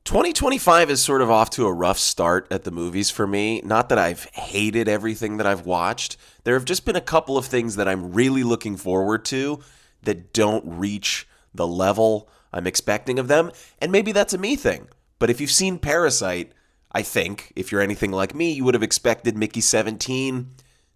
2025 is sort of off to a rough start at the movies for me. Not that I've hated everything that I've watched. There have just been a couple of things that I'm really looking forward to that don't reach the level I'm expecting of them. And maybe that's a me thing. But if you've seen Parasite, I think, if you're anything like me, you would have expected Mickey 17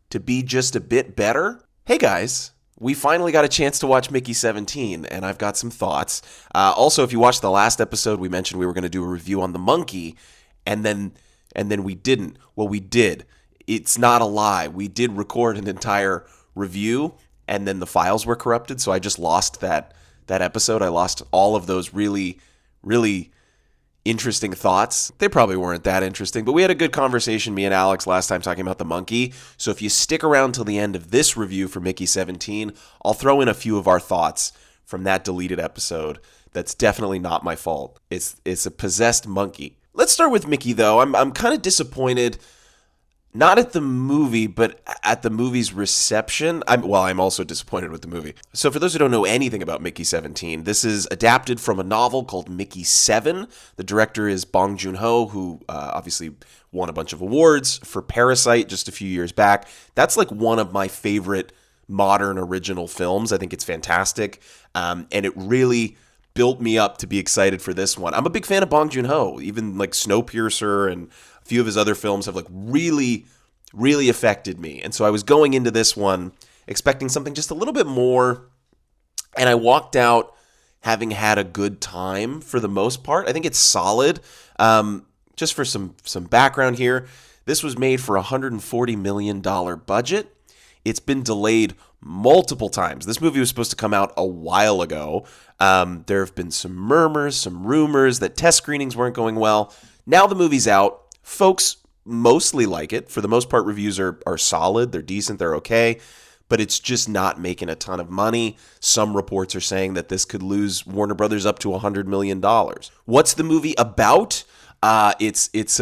to be just a bit better. Hey guys, we finally got a chance to watch Mickey 17, and I've got some thoughts. Also, if you watched the last episode, we mentioned we were going to do a review on The Monkey, and then we didn't. Well, we did. It's not a lie. We did record an entire review, and then the files were corrupted, so I just lost that episode. I lost all of those really, really interesting thoughts. They probably weren't that interesting, but we had a good conversation, me and Alex, last time talking about The Monkey. So if you stick around till the end of this review for Mickey 17, I'll throw in a few of our thoughts from that deleted episode. That's definitely not my fault. It's a possessed monkey. Let's start with Mickey, though. I'm kind of disappointed, not at the movie, but at the movie's reception. I'm also disappointed with the movie. So for those who don't know anything about Mickey 17, this is adapted from a novel called Mickey 7. The director is Bong Joon-ho, who obviously won a bunch of awards for Parasite just a few years back. That's like one of my favorite modern original films. I think it's fantastic, and it really built me up to be excited for this one. I'm a big fan of Bong Joon-ho. Even like Snowpiercer and a few of his other films have like really, really affected me. And so I was going into this one expecting something just a little bit more, and I walked out having had a good time for the most part. I think it's solid. Just for some background here, this was made for a $140 million budget. It's been delayed multiple times. This movie was supposed to come out a while ago. There have been some murmurs, some rumors that test screenings weren't going well. Now the movie's out. Folks mostly like it. For the most part, reviews are solid. They're decent. They're okay. But it's just not making a ton of money. Some reports are saying that this could lose Warner Brothers up to $100 million. What's the movie about? It's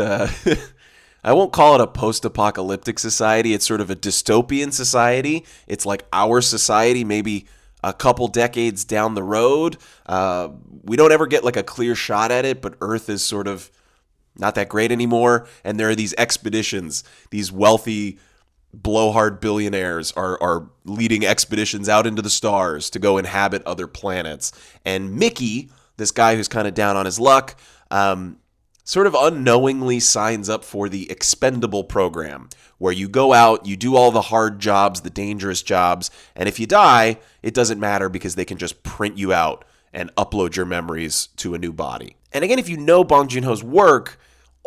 I won't call it a post-apocalyptic society. It's sort of a dystopian society. It's like our society, maybe a couple decades down the road. We don't ever get like a clear shot at it, but Earth is sort of not that great anymore. And there are these expeditions, these wealthy blowhard billionaires are leading expeditions out into the stars to go inhabit other planets. And Mickey, this guy who's kind of down on his luck, sort of unknowingly signs up for the expendable program, where you go out, you do all the hard jobs, the dangerous jobs, and if you die, it doesn't matter because they can just print you out and upload your memories to a new body. And again, if you know Bong Joon-ho's work,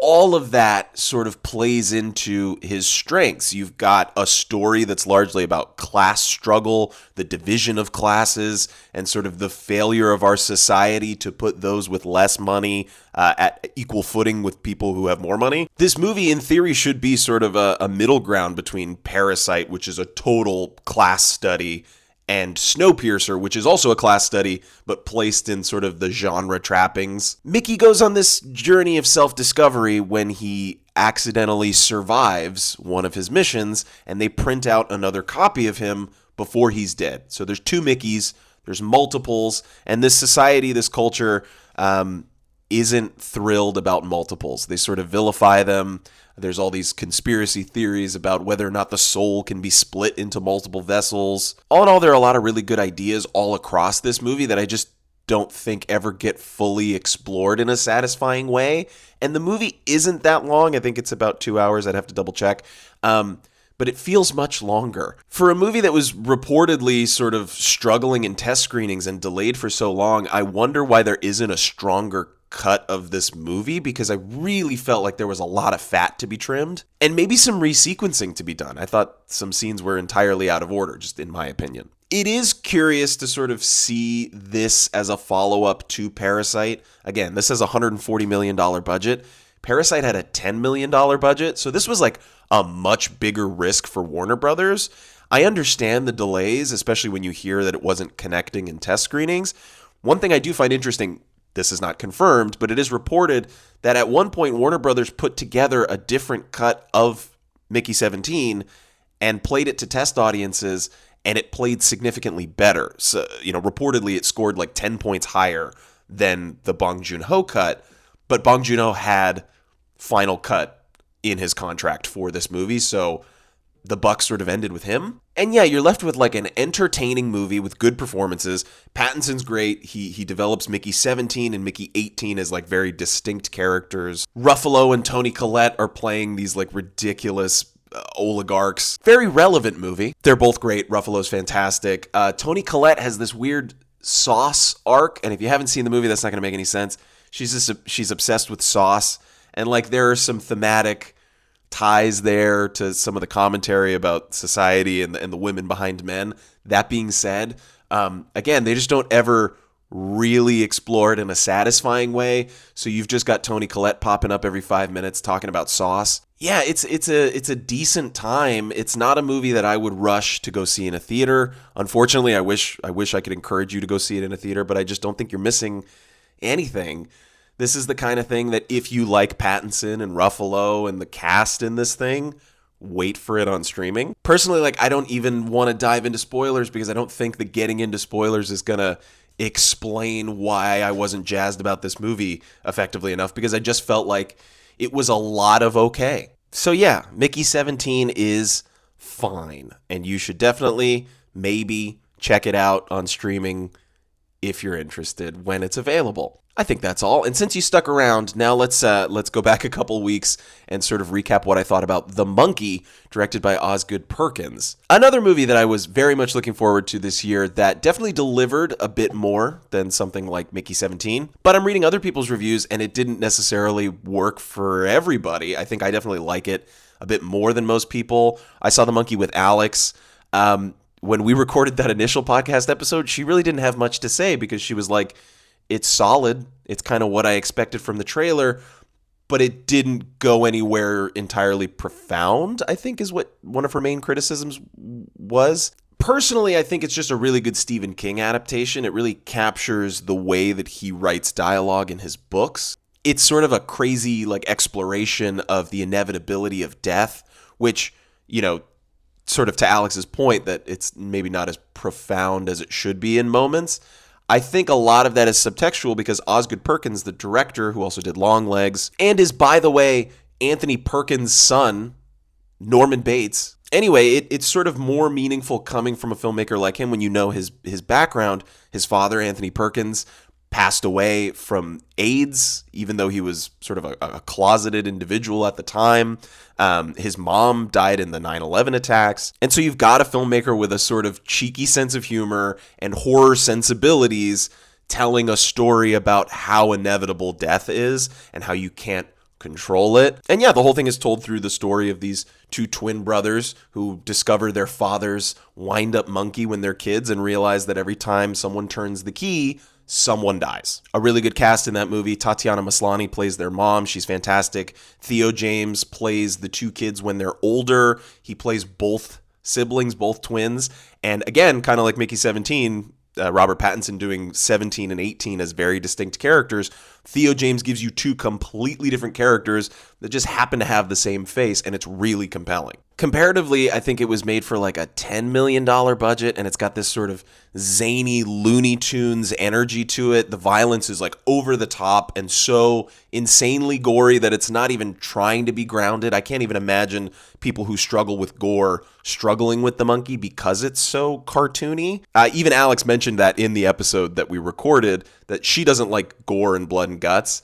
all of that sort of plays into his strengths. You've got a story that's largely about class struggle, the division of classes, and sort of the failure of our society to put those with less money at equal footing with people who have more money. This movie, in theory, should be sort of a middle ground between Parasite, which is a total class study, and Snowpiercer, which is also a class study, but placed in sort of the genre trappings. Mickey goes on this journey of self-discovery when he accidentally survives one of his missions, and they print out another copy of him before he's dead. So there's two Mickeys, there's multiples, and this society, this culture, isn't thrilled about multiples. They sort of vilify them. There's all these conspiracy theories about whether or not the soul can be split into multiple vessels. All in all, there are a lot of really good ideas all across this movie that I just don't think ever get fully explored in a satisfying way. And the movie isn't that long. I think it's about 2 hours. I'd have to double check. But it feels much longer. For a movie that was reportedly sort of struggling in test screenings and delayed for so long, I wonder why there isn't a stronger cut of this movie, because I really felt like there was a lot of fat to be trimmed and maybe some resequencing to be done. I thought some scenes were entirely out of order, just in my opinion. It is curious to sort of see this as a follow-up to Parasite. Again, this has a $140 million budget. Parasite had a $10 million budget, so this was like a much bigger risk for Warner Brothers. I understand the delays, especially when you hear that it wasn't connecting in test screenings. One thing I do find interesting, this is not confirmed, but it is reported that at one point Warner Brothers put together a different cut of Mickey 17 and played it to test audiences, and it played significantly better. So, reportedly it scored like 10 points higher than the Bong Joon-ho cut, But Bong Joon-ho had final cut in his contract for this movie, so the buck sort of ended with him. And yeah, you're left with like an entertaining movie with good performances. Pattinson's great. He develops Mickey 17 and Mickey 18 as like very distinct characters. Ruffalo and Toni Collette are playing these like ridiculous oligarchs. Very relevant movie. They're both great. Ruffalo's fantastic. Toni Collette has this weird sauce arc, and if you haven't seen the movie, that's not going to make any sense. She's obsessed with sauce, and like there are some thematic ties there to some of the commentary about society and the women behind men. That being said, again, they just don't ever really explore it in a satisfying way. So you've just got Toni Collette popping up every 5 minutes talking about sauce. Yeah, it's a decent time. It's not a movie that I would rush to go see in a theater. Unfortunately, I wish I could encourage you to go see it in a theater, but I just don't think you're missing anything. This is the kind of thing that if you like Pattinson and Ruffalo and the cast in this thing, wait for it on streaming. Personally, like I don't even want to dive into spoilers because I don't think that getting into spoilers is going to explain why I wasn't jazzed about this movie effectively enough, because I just felt like it was a lot of okay. So yeah, Mickey 17 is fine, and you should definitely maybe check it out on streaming if you're interested when it's available. I think that's all. And since you stuck around, now let's go back a couple weeks and sort of recap what I thought about The Monkey, directed by Osgood Perkins. Another movie that I was very much looking forward to this year that definitely delivered a bit more than something like Mickey 17. But I'm reading other people's reviews, and it didn't necessarily work for everybody. I think I definitely like it a bit more than most people. I saw The Monkey with Alex. When we recorded that initial podcast episode, she really didn't have much to say because she was like, it's solid. It's kind of what I expected from the trailer, but it didn't go anywhere entirely profound, I think is what one of her main criticisms was. Personally, I think it's just a really good Stephen King adaptation. It really captures the way that he writes dialogue in his books. It's sort of a crazy like exploration of the inevitability of death, which, you know, sort of to Alex's point that it's maybe not as profound as it should be in moments. I think a lot of that is subtextual because Osgood Perkins, the director, who also did Longlegs, and is, by the way, Anthony Perkins' son, Norman Bates. Anyway, it's sort of more meaningful coming from a filmmaker like him when you know his background. His father, Anthony Perkins, passed away from AIDS, even though he was sort of a closeted individual at the time. His mom died in the 9/11 attacks. And so you've got a filmmaker with a sort of cheeky sense of humor and horror sensibilities telling a story about how inevitable death is and how you can't control it. And yeah, the whole thing is told through the story of these two twin brothers who discover their father's wind-up monkey when they're kids and realize that every time someone turns the key, someone dies. A really good cast in that movie. Tatiana Maslany plays their mom. She's fantastic. Theo James plays the two kids when they're older. He plays both siblings, both twins. And again, kind of like Mickey 17, Robert Pattinson doing 17 and 18 as very distinct characters. Theo James gives you two completely different characters that just happen to have the same face, and it's really compelling. Comparatively, I think it was made for like a $10 million budget, and it's got this sort of zany Looney Tunes energy to it. The violence is like over the top and so insanely gory that it's not even trying to be grounded. I can't even imagine people who struggle with gore struggling with The Monkey because it's so cartoony. Even Alex mentioned that in the episode that we recorded, that she doesn't like gore and blood and guts.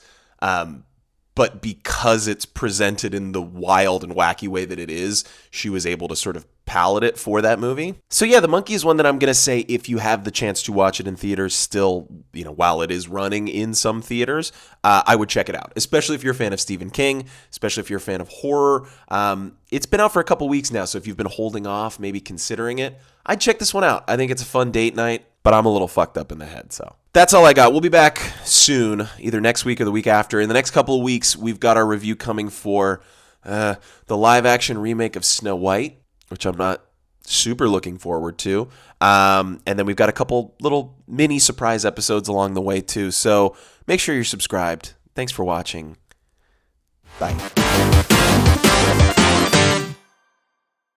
But because it's presented in the wild and wacky way that it is, she was able to sort of palette it for that movie. So yeah, The Monkey is one that I'm going to say if you have the chance to watch it in theaters still, you know, while it is running in some theaters, I would check it out, especially if you're a fan of Stephen King, especially if you're a fan of horror. It's been out for a couple weeks now, so if you've been holding off, maybe considering it, I'd check this one out. I think it's a fun date night, but I'm a little fucked up in the head, so. That's all I got. We'll be back soon, either next week or the week after. In the next couple of weeks, we've got our review coming for the live-action remake of Snow White, which I'm not super looking forward to. And then we've got a couple little mini surprise episodes along the way, too. So make sure you're subscribed. Thanks for watching. Bye.